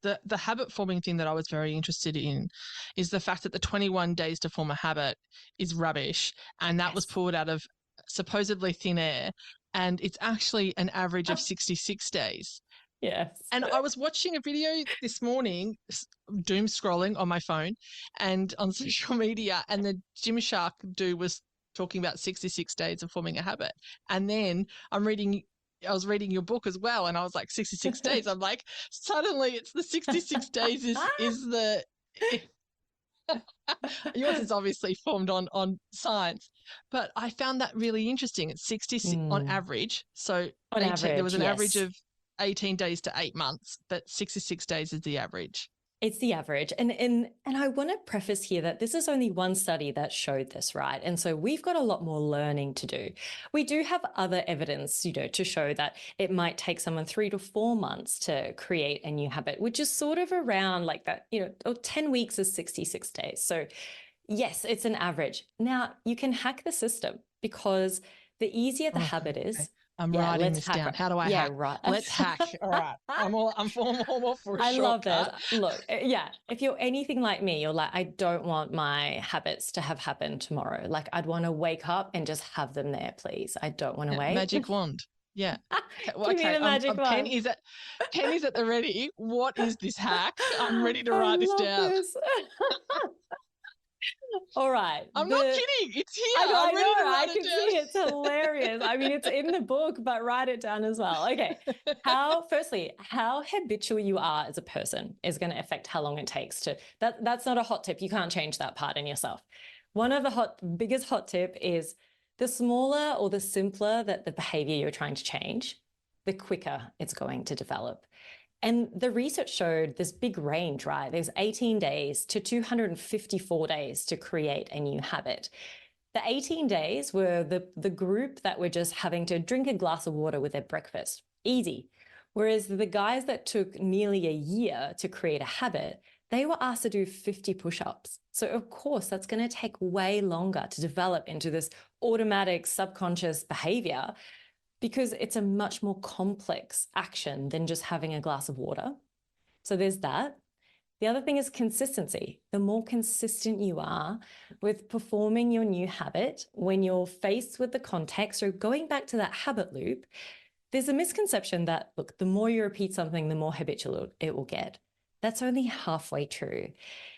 the habit forming thing that I was very interested in is the fact that the 21 days to form a habit is rubbish. And that was pulled out of supposedly thin air. And it's actually an average of 66 days. Yes. And I was watching a video this morning, doom scrolling on my phone and on social media, and the Gymshark dude was talking about 66 days of forming a habit. And then I was reading your book as well, and I was like, 66 days. I'm like, suddenly it's the 66 days is the yours is obviously formed on science, but I found that really interesting. It's 66 on average. So there was an average of 18 days to 8 months, but 66 days is the average. It's the average. And I want to preface here that this is only one study that showed this, right? And so we've got a lot more learning to do. We do have other evidence, to show that it might take someone 3 to 4 months to create a new habit, which is sort of around like that, 10 weeks is 66 days. So yes, it's an average. Now you can hack the system, because the easier the habit is. I'm writing this down. How do I hack? Right. Let's hack. All right. I'm all for a I love this. shortcut. Look, if you're anything like me, you're like, I don't want my habits to have happened tomorrow. Like, I'd want to wake up and just have them there, please. I don't want to wait. Magic wand. Yeah. Give me the magic wand. Pen is at the ready. What is this hack? I'm ready to write this down. All right. I'm not kidding. It's here. I can see it's hilarious. I mean, it's in the book, but write it down as well. Okay. Firstly, how habitual you are as a person is going to affect how long it takes to, that's not a hot tip. You can't change that part in yourself. One of the biggest hot tip is the smaller or the simpler that the behavior you're trying to change, the quicker it's going to develop. And the research showed this big range, right? There's 18 days to 254 days to create a new habit. The 18 days were the group that were just having to drink a glass of water with their breakfast. Easy. Whereas the guys that took nearly a year to create a habit, they were asked to do 50 push-ups. So of course, that's going to take way longer to develop into this automatic subconscious behavior, because it's a much more complex action than just having a glass of water. So there's that. The other thing is consistency. The more consistent you are with performing your new habit, when you're faced with the context, so going back to that habit loop, there's a misconception that, look, the more you repeat something, the more habitual it will get. That's only halfway true.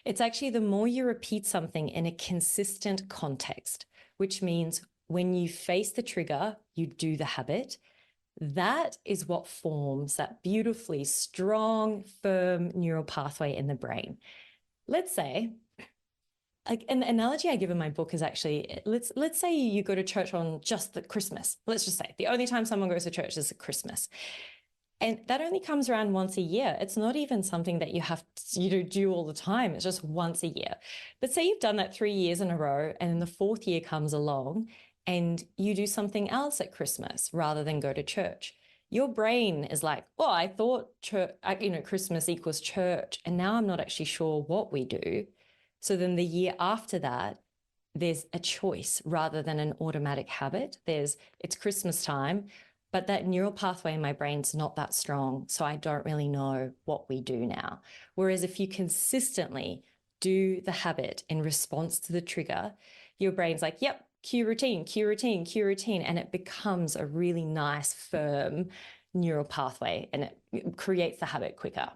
It's actually the more you repeat something in a consistent context, which means when you face the trigger, you do the habit. That is what forms that beautifully strong, firm neural pathway in the brain. Let's say, like an analogy I give in my book is actually, let's say you go to church on just the Christmas. Let's just say the only time someone goes to church is at Christmas. And that only comes around once a year. It's not even something that you have to do all the time. It's just once a year. But say you've done that 3 years in a row, and then the 4th year comes along and you do something else at Christmas rather than go to church. Your brain is like, oh, I thought Christmas equals church, and now I'm not actually sure what we do. So then the year after that, there's a choice rather than an automatic habit. It's Christmas time, but that neural pathway in my brain's not that strong, so I don't really know what we do now. Whereas if you consistently do the habit in response to the trigger, your brain's like, yep, cue routine, cue routine, cue routine, and it becomes a really nice, firm neural pathway, and it creates the habit quicker.